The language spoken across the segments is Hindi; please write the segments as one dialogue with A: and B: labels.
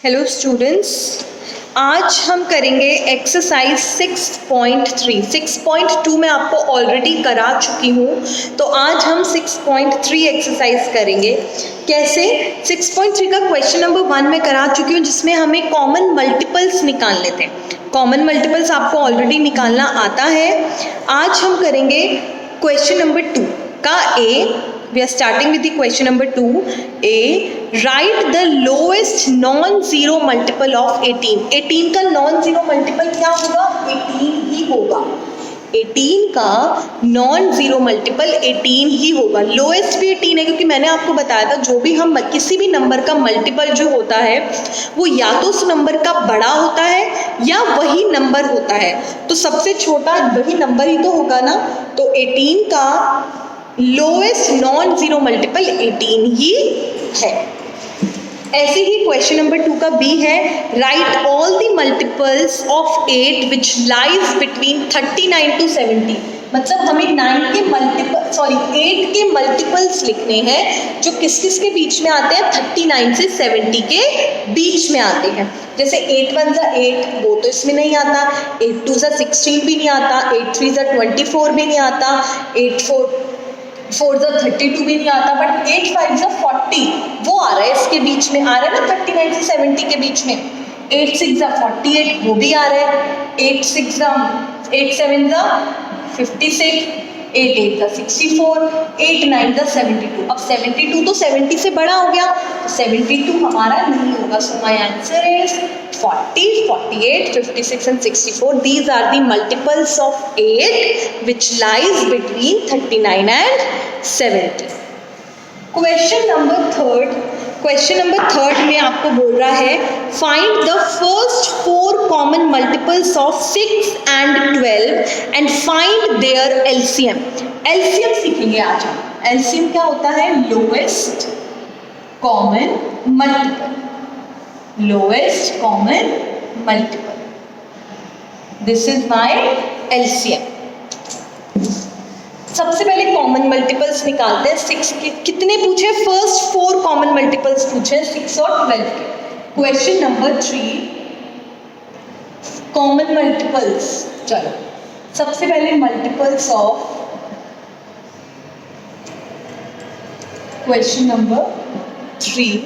A: हेलो स्टूडेंट्स, आज हम करेंगे एक्सरसाइज 6.3। 6.2 मैं आपको ऑलरेडी करा चुकी हूँ, तो आज हम 6.3 एक्सरसाइज करेंगे। कैसे? 6.3 का क्वेश्चन नंबर 1 मैं करा चुकी हूँ, जिसमें हमें कॉमन मल्टीपल्स निकालने थे। कॉमन मल्टीपल्स आपको ऑलरेडी निकालना आता है। आज हम करेंगे क्वेश्चन नंबर 2 का ए। We are starting with the question number 2. A. Write the lowest non-zero multiple of 18. 18 का non-zero multiple क्या होगा? 18 ही होगा। 18 का non-zero multiple 18 ही होगा। लोएस्ट भी 18 है, क्योंकि मैंने आपको बताया था जो भी हम किसी भी नंबर का मल्टीपल जो होता है वो या तो उस नंबर का बड़ा होता है या वही नंबर होता है। तो सबसे छोटा वही नंबर ही तो होगा ना। तो 18 का लोएस्ट नॉन जीरो मल्टीपल 18 ही है। ऐसे ही क्वेश्चन नंबर 2 का बी है, right all the multiples of 8 which lies between 39 to 70। मतलब हमें 8 के मल्टीपल्स लिखने हैं जो किस किस के बीच में आते हैं, 39 से 70 के बीच में आते हैं। जैसे 8 1 ज़ा 8, वो तो इसमें नहीं आता। 8 2 ज़ा 16 भी नहीं आता। 8 3 ज़ा 24 भी नहीं आता। 8 4 ज़ा 32 भी नहीं आता। बट 8 5 ज़ा 40 वो आ रहा है, इसके बीच में आ रहा है ना, 39 से 70 के बीच में। 8 6 ज़ा 48 वो भी आ रहा है। 8 7 ज़ा 56, 8 8 ज़ा 64, 8 9 ज़ा 72। अब 72 तो 70 से बड़ा हो गया, तो 72 हमारा नहीं होगा। So my answer is 40, 48, 56 and 64. These are the multiples of 8 which lies between 39 and 70. Question number 3 में आपको बोल रहा है, find the first 4 common multiples of 6 and 12 and find their LCM. LCM सीखेंगे आज हम। LCM क्या होता है? Lowest common multiple. Lowest common multiple. This is my LCM. सबसे पहले कॉमन मल्टीपल्स निकालते हैं। 6 के कितने पूछे? फर्स्ट 4 कॉमन मल्टीपल्स पूछे, 6 और 12 के। Question number 3, common multiples. चलो सबसे पहले multiples of question number 3,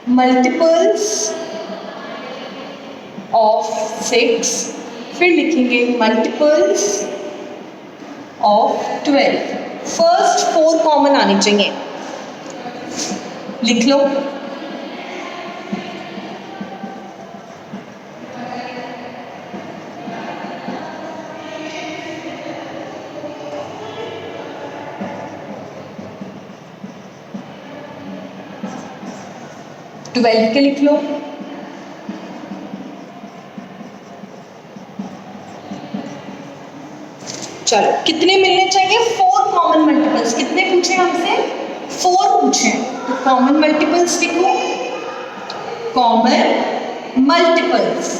A: multiples of 6, फिर लिखेंगे मल्टीपल्स ऑफ 12। फर्स्ट 4 कॉमन आने चाहिए, लिख लो। ट्वेल्व के लिख लो। चलो कितने मिलने चाहिए? 4 कॉमन मल्टीपल्स। कितने पूछे हमसे? 4 पूछे। तो कॉमन मल्टीपल्स लिखो, कॉमन मल्टीपल्स।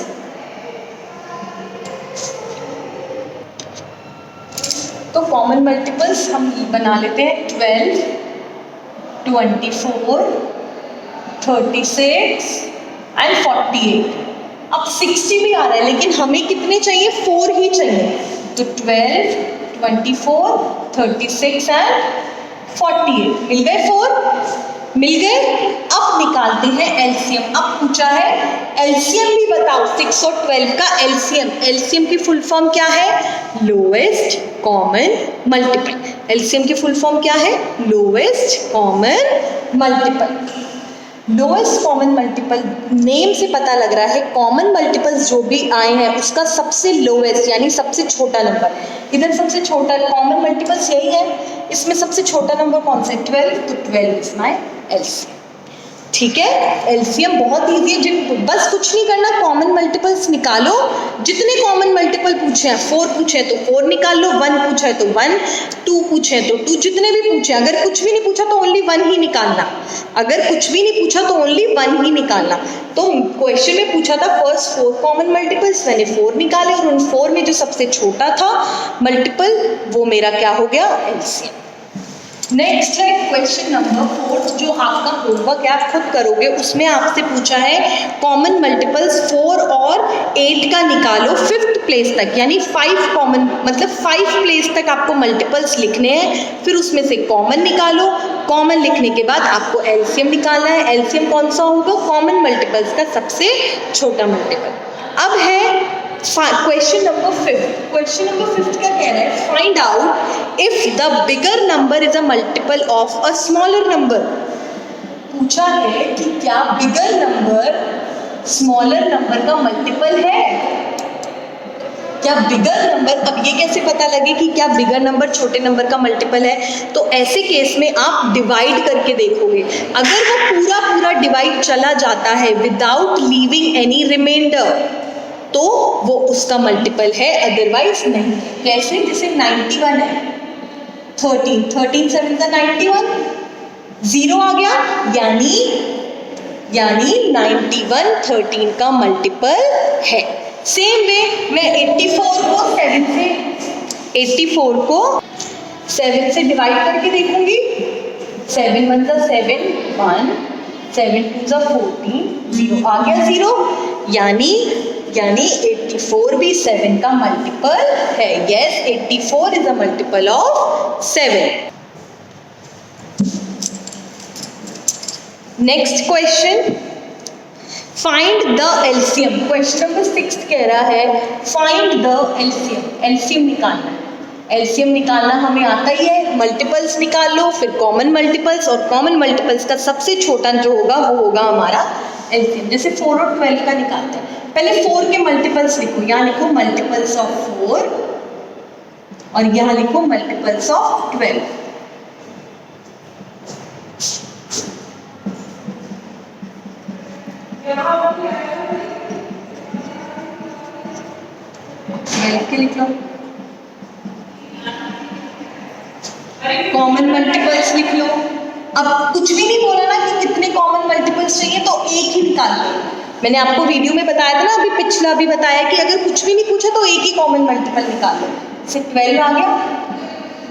A: तो कॉमन मल्टीपल्स हम बना लेते हैं 12, 24, 36 एंड 48। अब 60 भी आ रहा है, लेकिन हमें कितने चाहिए? 4 ही चाहिए। तो 12, 24, 36 एंड 48 मिल गए। 4 मिल गए। अब निकालते हैं एलसीएम। अब पूछा है एलसीएम भी बताओ। 6 और 12 का एलसीएम। एलसीएम की फुल फॉर्म क्या है? Lowest common multiple. एलसीएम की फुल फॉर्म क्या है? Lowest common multiple. Lowest common multiple name से पता लग रहा है, कॉमन मल्टीपल्स जो भी आए हैं उसका सबसे लोएस्ट यानी सबसे छोटा नंबर। इधर सबसे छोटा कॉमन मल्टीपल्स यही है, इसमें सबसे छोटा नंबर कौन सा है? 12। तो 12 इज माय एलसीएम। ठीक है, एलसीएम बहुत ईजी है। बस कुछ नहीं करना, कॉमन मल्टीपल्स निकालो। जितने कॉमन मल्टीपल पूछे हैं, 4 पूछे तो 4 निकाल लो, 1 पूछा है तो 1, 2 पूछे तो 2, जितने भी पूछे। अगर कुछ भी नहीं पूछा तो ओनली 1 ही निकालना। अगर कुछ भी नहीं पूछा तो ओनली 1 ही निकालना। तो क्वेश्चन में पूछा था फर्स्ट 4 कॉमन मल्टीपल्स, मैंने 4 निकाले और उन 4 में जो सबसे छोटा था मल्टीपल वो मेरा क्या हो गया? एलसीएम। नेक्स्ट है क्वेश्चन नंबर 4, जो आपका होमवर्क है, आप खुद करोगे। उसमें आपसे पूछा है कॉमन मल्टीपल्स 4 और 8 का निकालो 5th प्लेस तक, यानी 5 कॉमन, मतलब 5 प्लेस तक आपको मल्टीपल्स लिखने हैं, फिर उसमें से कॉमन निकालो। कॉमन लिखने के बाद आपको एलसीएम निकालना है। एलसीएम कौन सा होगा? कॉमन मल्टीपल्स का सबसे छोटा मल्टीपल। अब है क्वेश्चन नंबर 5। क्वेश्चन नंबर 5 क्या कह रहा है? Find out if the bigger number is a multiple of a smaller number. पूछा है कि क्या बिगर नंबर स्मॉलर नंबर का मल्टीपल है? क्या बिगर नंबर, अब ये कैसे पता लगे कि क्या बिगर नंबर छोटे नंबर का मल्टीपल है? तो ऐसे केस में आप डिवाइड करके देखोगे। अगर वो पूरा पूरा डिवाइड चला जाता है विदाउट लीविंग एनी रिमाइंडर, तो वो उसका मल्टीपल है, अदरवाइज नहीं। कैसे? जैसे 91 है, 13 7 91, 0 आ गया, यानी 91 13 का मल्टीपल है। सेम वे मैं 84 को 7 से डिवाइड करके देखूंगी। 7 1 7 1, 7 2 14, 0 आ गया, 0, यानी 84 भी 7 का मल्टीपल है। Yes, 84 is a multiple of 7। Next question, find the LCM. Question number 6 कह रहा है फाइंड द एलसीएम। एलसीएम निकालना है। एलसीएम निकालना हमें आता ही है। मल्टीपल्स निकाल लो, फिर कॉमन मल्टीपल्स, और कॉमन मल्टीपल्स का सबसे छोटा जो होगा वो होगा हमारा एलसीएम। जैसे 4 और 12 का निकालते हैं। पहले 4 के मल्टीपल्स लिखो, यहाँ लिखो मल्टीपल्स ऑफ 4 और यहाँ लिखो मल्टीपल्स ऑफ 12। के लिख लो। कॉमन मल्टीपल्स लिख लो। अब कुछ भी नहीं बोला ना कि कितने कॉमन मल्टीपल्स चाहिए, तो एक ही निकाल लो। मैंने आपको वीडियो में बताया था ना, अभी पिछला भी बताया कि अगर कुछ भी नहीं पूछा तो एक ही कॉमन मल्टीपल निकाल लो। जैसे 12 आ गया।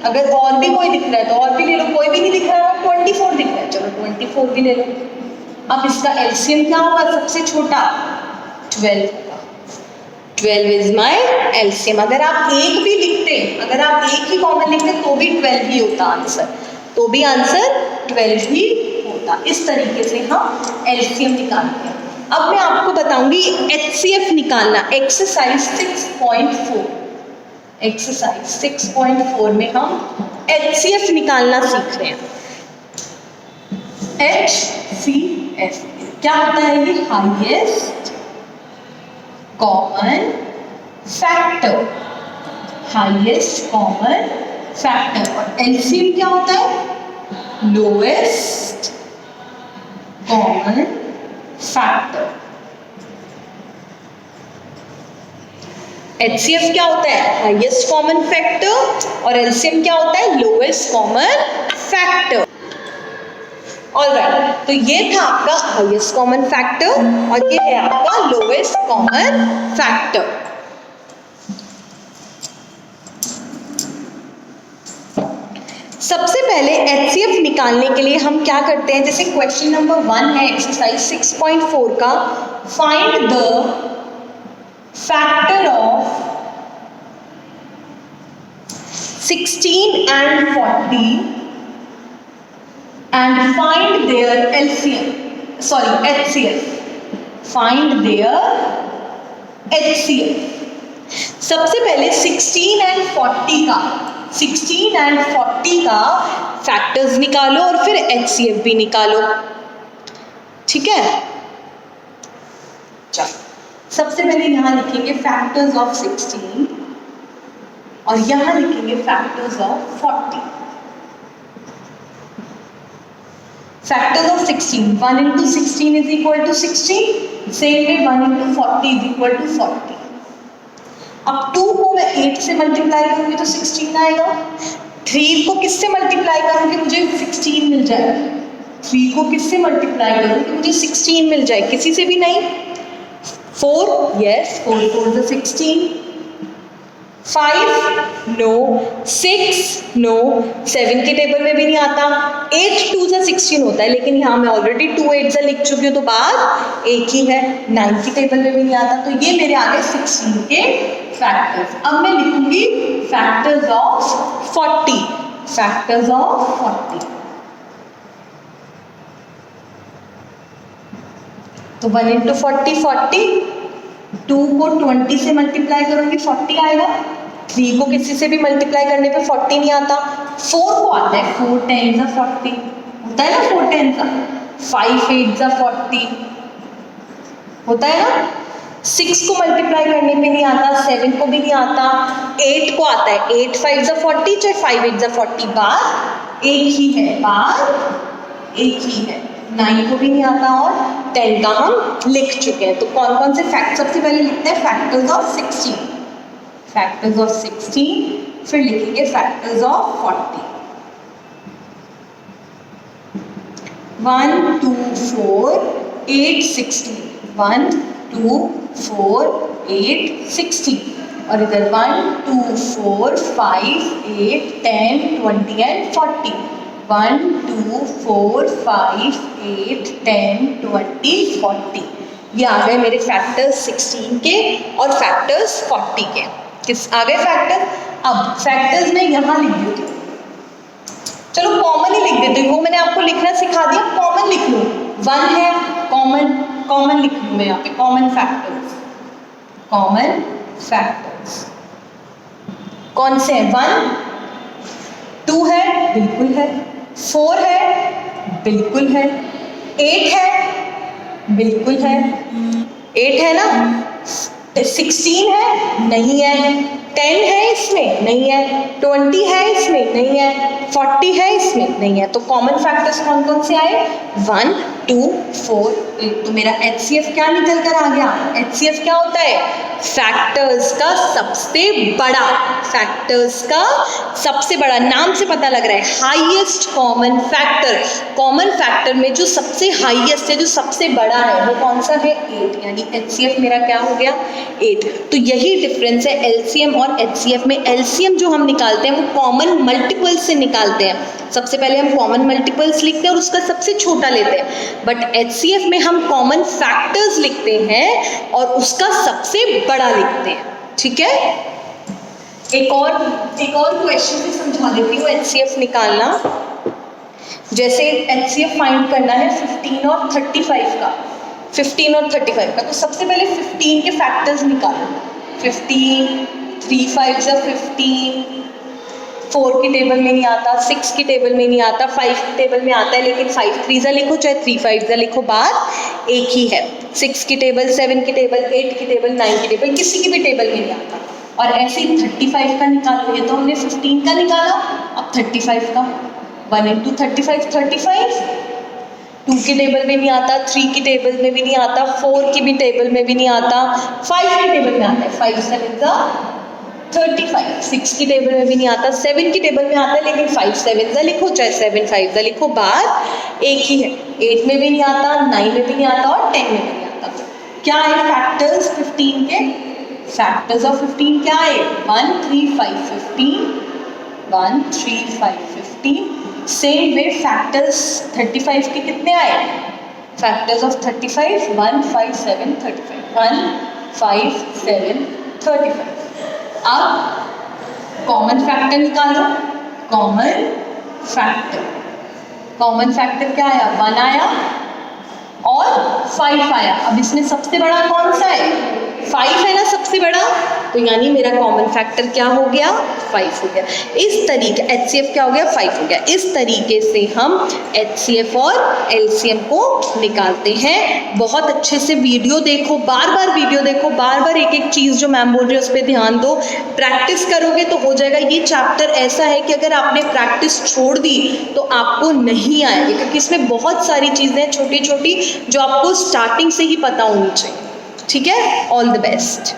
A: अगर और भी कोई दिख रहा है तो और भी ले लो, कोई भी नहीं दिख रहा है, 24 दिख रहा है, चलो 24 भी ले लो। अब इसका एलसीएम क्या होगा? सबसे छोटा 12 होगा। 12 इज माई एलसीएम। अगर आप एक भी लिखते, अगर आप एक ही कॉमन लिखते तो भी 12 ही होता आंसर, तो भी आंसर 12 ही होता। इस तरीके से हम एलसीएम निकालते हैं। अब मैं आपको बताऊंगी एचसीएफ निकालना। एक्सरसाइज 6.4, एक्सरसाइज 6.4 में हम एचसीएफ निकालना सीख रहे हैं। एचसीएफ क्या होता है? ये highest common factor, highest common factor. और एलसीएम क्या होता है? Lowest common factor. एचसीएफ क्या होता है? हाईएस्ट कॉमन फैक्टर, और एलसीएम क्या होता है? Lowest common factor. ऑलराइट, तो ये था आपका हाईएस्ट कॉमन फैक्टर और ये है आपका लोएस्ट कॉमन फैक्टर। सबसे पहले एचसीएफ निकालने के लिए हम क्या करते हैं? जैसे क्वेश्चन नंबर 1 है एक्सरसाइज 6.4 का, find the factor of 16 and 40 and find their LCM, sorry HCF, find their HCF। सबसे पहले 16 and 40 का, 16 and 40 का फैक्टर्स निकालो और फिर HCF भी निकालो, ठीक है। चलो सबसे पहले यहाँ लिखेंगे फैक्टर्स ऑफ 16 और यहाँ लिखेंगे factors of 40। Factors of 16, 1 into 16 is equal to 16, same way 1 into 40 is equal to 40। अब 2 को मैं 8 से मल्टीप्लाई करूंगी तो 16 आएगा। 3 को किससे मल्टीप्लाई करूंगी मुझे 16 मिल जाएगा। 3 को किससे मल्टीप्लाई करूंगी मुझे 16 मिल जाए, किसी से भी नहीं। 4, yes, 4 4 is 16, 5 नो, 6 नो, 7 के टेबल में भी नहीं आता, 8 2 से 16 होता है, लेकिन यहाँ मैं ऑलरेडी 2 8 से लिख चुकी हूँ तो बाद एक ही है। 9 के टेबल में भी नहीं आता, तो ये मेरे आ गए 16 के फैक्टर्स। अब मैं लिखूंगी फैक्टर्स ऑफ 40, फैक्टर्स ऑफ 40। तो 1 इंटू 40 40, 2 को 20 से मल्टीप्लाई करूंगी 40 आएगा, 3 को किसी से भी मल्टीप्लाई करने पे 40 नहीं आता, 4 को आता है, 4 10 जा 40 होता है ना, 4 10 जा, 5 8 जा 40 होता है ना, 6 को मल्टीप्लाई करने पे नहीं आता, 7 को भी नहीं आता, 8 को आता है, 8 5 जा 40 चाहे 5 8 जा 40, बात एक ही है, बात एक ही है। 9 को भी नहीं आता और 10 का हम लिख चुके हैं। तो कौन कौन से फैक्ट सबसे पहले लिखते हैं, फैक्टर्स ऑफ 16, फैक्टर्स ऑफ 16, फिर लिखेंगे फैक्टर्स ऑफ 40। 1 2 4 8 16, 1 2 4 8 16, और इधर 1 2 4 5 8 10 20 एंड 40, 1 2 4 5 8 10 20 40। ये आ गए मेरे फैक्टर्स 16 के और फैक्टर्स 40 के। किस आ गए फैक्टर? अब फैक्टर्स में यहाँ लिख देती हूँ, चलो कॉमन ही लिख देती हूँ, वो मैंने आपको लिखना सिखा दिया, कॉमन लिख लूँ। 1 है कॉमन, कॉमन लिख लूँ मैं यहाँ पे, कॉमन फैक्टर्स, कॉमन फैक्टर्स कौन से हैं? 1 2 है, बिल्कुल है, 4 है, बिल्कुल है, 8 है, बिल्कुल है, 8 है ना, 16 है, नहीं है, 10 है इसमें, नहीं है, 20 है इसमें, नहीं है, 40 है इसमें, नहीं है। तो कॉमन फैक्टर्स कौन कौन से आए? 1 2 4 8। तो मेरा HCF क्या निकल कर आ गया? HCF क्या होता है? फैक्टर्स का सबसे बड़ा, फैक्टर्स का सबसे बड़ा, नाम से पता लग रहा है, highest common factor. Common factor में जो सबसे हाईएस्ट है, जो सबसे बड़ा है, वो कौन सा है? 8, यानी HCF मेरा क्या हो गया? 8। तो यही डिफरेंस है LCM और HCF में। LCM जो हम निकालते हैं वो कॉमन मल्टीपल्स से निकालते हैं, सबसे पहले हम कॉमन मल्टीपल्स लिखते हैं और उसका सबसे छोटा लेते हैं, बट HCF में हम कॉमन फैक्टर्स लिखते हैं और उसका सबसे बड़ा लिखते हैं। ठीक है, एक और क्वेश्चन से समझा देती हूँ HCF निकालना। जैसे HCF फाइंड करना है 15 और 35 का, 15 और 35 का, तो सबसे पहले 15 के फैक्टर्स निकालो। 15 3 5 जा 15, 4 की टेबल में नहीं आता, 6 की टेबल में नहीं आता, 5 की टेबल में आता है, लेकिन 5 3 जा लिखो चाहे 3 5 जा लिखो, बात एक ही है। 6 की टेबल, 7 की टेबल, 8 की टेबल, 9 की टेबल, किसी की भी टेबल में नहीं आता। और ऐसे ही 35 का निकालो, ये तो हमने 15 का निकाला, अब 35 का। 1 इंटू 35 35, 2 की टेबल में नहीं आता, 3 की टेबल में भी नहीं आता, 4 की भी टेबल में भी नहीं आता, 5 की टेबल में आता है, 5 7 जा 35, 6 की टेबल में भी नहीं आता, 7 की टेबल में आता है, लेकिन 5 7 जा लिखो चाहे 7 5 जा लिखो, बात एक ही है। 8 में भी नहीं आता, 9 में भी नहीं आता और 10 में भी नहीं आता। क्या है फैक्टर्स 15 के? फैक्टर्स ऑफ 15 क्या है? 1 3 5 15, 1 3 5 15। सेम वे फैक्टर्स 35 के कितने आए? Factors of 35 1 5 7 35, 1 5 7 35। अब कॉमन फैक्टर निकालो। कॉमन फैक्टर क्या आया? 1 आया और 5 आया। अब इसमें सबसे बड़ा कौन सा है? 5 है ना सबसे बड़ा, तो यानी मेरा कॉमन फैक्टर क्या हो गया? 5 हो गया। इस तरीके HCF क्या हो गया? 5 हो गया। इस तरीके से हम HCF और LCM को निकालते हैं। बहुत अच्छे से वीडियो देखो, बार बार वीडियो देखो, बार बार एक एक चीज़ जो मैम बोल रही है उस पर ध्यान दो। प्रैक्टिस करोगे तो हो जाएगा। ये चैप्टर ऐसा है कि अगर आपने प्रैक्टिस छोड़ दी तो आपको नहीं आएगी, क्योंकि इसमें बहुत सारी चीज़ें छोटी छोटी जो आपको स्टार्टिंग से ही पता होनी चाहिए। ठीक है, ऑल द बेस्ट।